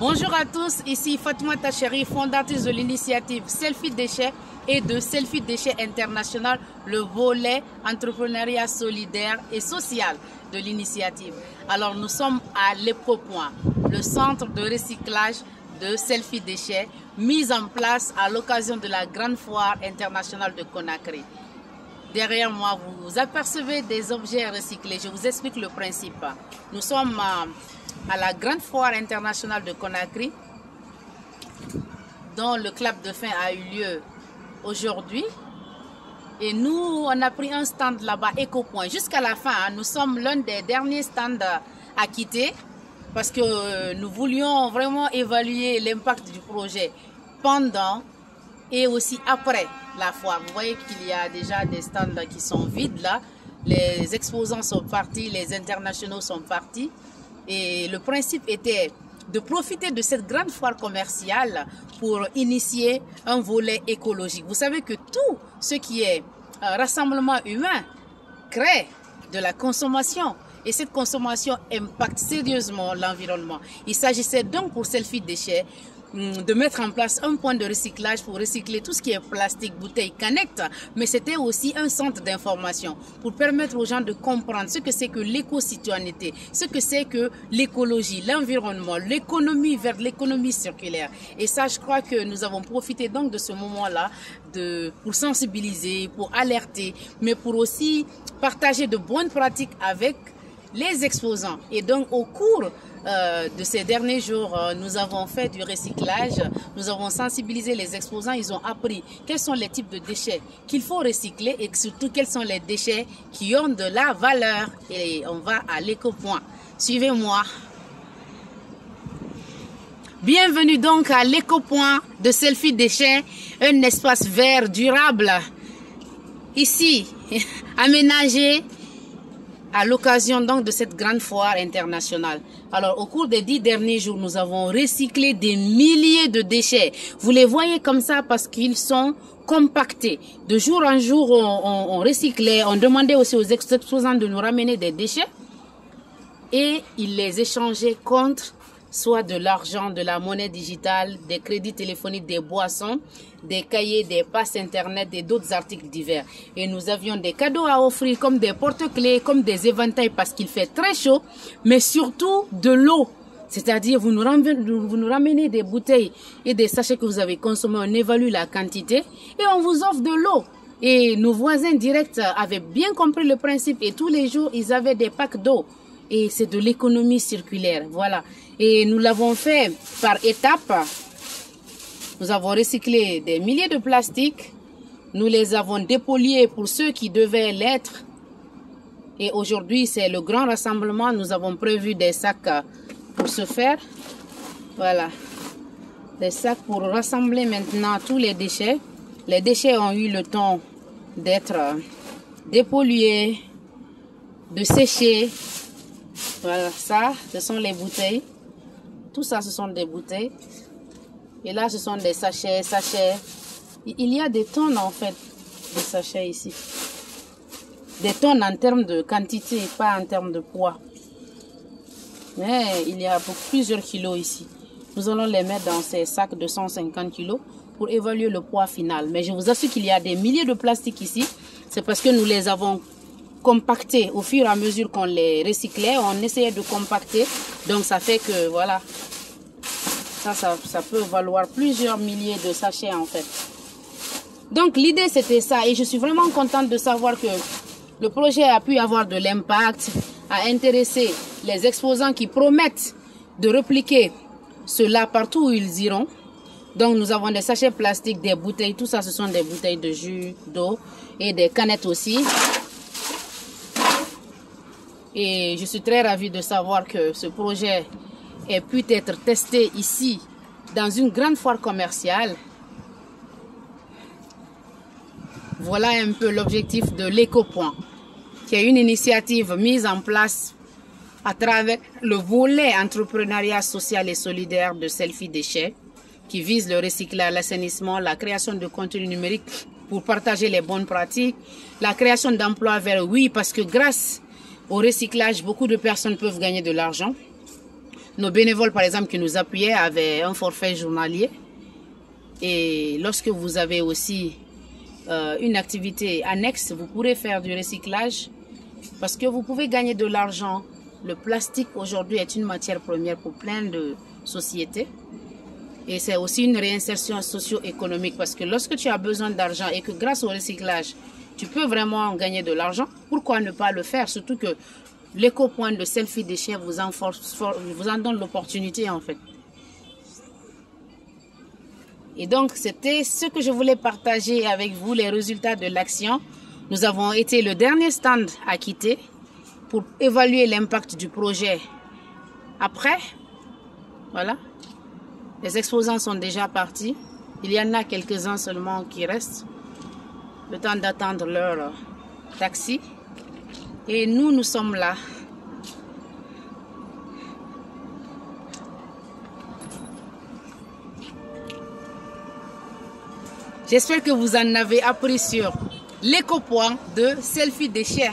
Bonjour à tous, ici Fatouma Tacheri, fondatrice de l'initiative Selfie Déchets et de Selfie Déchets International, le volet entrepreneuriat solidaire et social de l'initiative. Alors nous sommes à l'Eco-Point, le centre de recyclage de Selfie Déchets, mis en place à l'occasion de la grande foire internationale de Conakry. Derrière moi, vous apercevez des objets recyclés. Je vous explique le principe. Nous sommes à la grande foire internationale de Conakry, dont le clap de fin a eu lieu aujourd'hui. Et nous, on a pris un stand là-bas, Eco-Point. Jusqu'à la fin, nous sommes l'un des derniers stands à quitter parce que nous voulions vraiment évaluer l'impact du projet pendant et aussi après la foire. Vous voyez qu'il y a déjà des stands qui sont vides là. Les exposants sont partis, les internationaux sont partis. Et le principe était de profiter de cette grande foire commerciale pour initier un volet écologique. Vous savez que tout ce qui est rassemblement humain crée de la consommation. Et cette consommation impacte sérieusement l'environnement. Il s'agissait donc pour Selfie Déchets de mettre en place un point de recyclage pour recycler tout ce qui est plastique, bouteilles, canettes, mais c'était aussi un centre d'information pour permettre aux gens de comprendre ce que c'est que l'éco-citoyenneté, ce que c'est que l'écologie, l'environnement, l'économie vers l'économie circulaire. Et ça, je crois que nous avons profité donc de ce moment-là pour sensibiliser, pour alerter, mais pour aussi partager de bonnes pratiques avec les exposants. Et donc au cours de ces derniers jours, nous avons fait du recyclage, nous avons sensibilisé les exposants, ils ont appris quels sont les types de déchets qu'il faut recycler et surtout quels sont les déchets qui ont de la valeur. Et on va à l'Eco-Point. Suivez-moi. Bienvenue donc à l'Eco-Point de Selfie Déchets, un espace vert durable, ici aménagé à l'occasion donc de cette grande foire internationale. Alors au cours des 10 derniers jours, nous avons recyclé des milliers de déchets. Vous les voyez comme ça parce qu'ils sont compactés. De jour en jour, on recyclait, on demandait aussi aux exposants de nous ramener des déchets et ils les échangeaient contre soit de l'argent, de la monnaie digitale, des crédits téléphoniques, des boissons, des cahiers, des passes internet et d'autres articles divers. Et nous avions des cadeaux à offrir comme des porte-clés, comme des éventails parce qu'il fait très chaud, mais surtout de l'eau. C'est-à-dire vous nous ramenez des bouteilles et des sachets que vous avez consommés, on évalue la quantité et on vous offre de l'eau. Et nos voisins directs avaient bien compris le principe et tous les jours ils avaient des packs d'eau. Et c'est de l'économie circulaire, voilà. Et nous l'avons fait par étapes. Nous avons recyclé des milliers de plastiques. Nous les avons dépoliés pour ceux qui devaient l'être. Et aujourd'hui, c'est le grand rassemblement. Nous avons prévu des sacs pour ce faire. Voilà. Des sacs pour rassembler maintenant tous les déchets. Les déchets ont eu le temps d'être dépollués, de sécher. Voilà, ça, ce sont les bouteilles. Tout ça, ce sont des bouteilles. Et là, ce sont des sachets. Il y a des tonnes, en fait, de sachets ici. Des tonnes en termes de quantité, pas en termes de poids. Mais il y a plusieurs kilos ici. Nous allons les mettre dans ces sacs de 150 kilos pour évaluer le poids final. Mais je vous assure qu'il y a des milliers de plastiques ici. C'est parce que nous les avons compactés au fur et à mesure qu'on les recyclait. On essayait de compacter. Donc ça fait que voilà. Ça peut valoir plusieurs milliers de sachets en fait. Donc l'idée c'était ça. Et je suis vraiment contente de savoir que le projet a pu avoir de l'impact, a intéressé les exposants qui promettent de répliquer cela partout où ils iront. Donc nous avons des sachets plastiques, des bouteilles. Tout ça ce sont des bouteilles de jus, d'eau et des canettes aussi. Et je suis très ravie de savoir que ce projet ait pu être testé ici, dans une grande foire commerciale. Voilà un peu l'objectif de l'Eco-Point, qui est une initiative mise en place à travers le volet entrepreneuriat social et solidaire de Selfie Déchets, qui vise le recyclage, l'assainissement, la création de contenu numérique pour partager les bonnes pratiques, la création d'emplois verts, oui, parce que grâce au recyclage, beaucoup de personnes peuvent gagner de l'argent. nos bénévoles, par exemple, qui nous appuyaient, avaient un forfait journalier. Et lorsque vous avez aussi une activité annexe, vous pourrez faire du recyclage parce que vous pouvez gagner de l'argent. Le plastique aujourd'hui est une matière première pour plein de sociétés. Et c'est aussi une réinsertion socio-économique parce que lorsque tu as besoin d'argent et que grâce au recyclage, tu peux vraiment gagner de l'argent, pourquoi ne pas le faire? Surtout que l'éco-point de Selfie Déchets vous en donne l'opportunité en fait. Et donc, c'était ce que je voulais partager avec vous, les résultats de l'action. Nous avons été le dernier stand à quitter pour évaluer l'impact du projet. Après, voilà, les exposants sont déjà partis. Il y en a quelques-uns seulement qui restent. Le temps d'attendre leur taxi. Et nous sommes là. J'espère que vous en avez appris sur l'éco-point de Selfie Déchets.